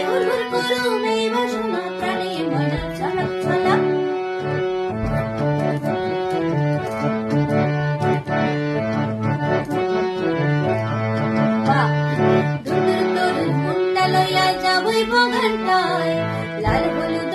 ঘুরঘুর করুম এই বাসনা প্রাণে মনে ছলক ছলক। দূর দূর তরুণ মুন্ডা লইয়া যাবই বঘান্টায়, লাল হলুদ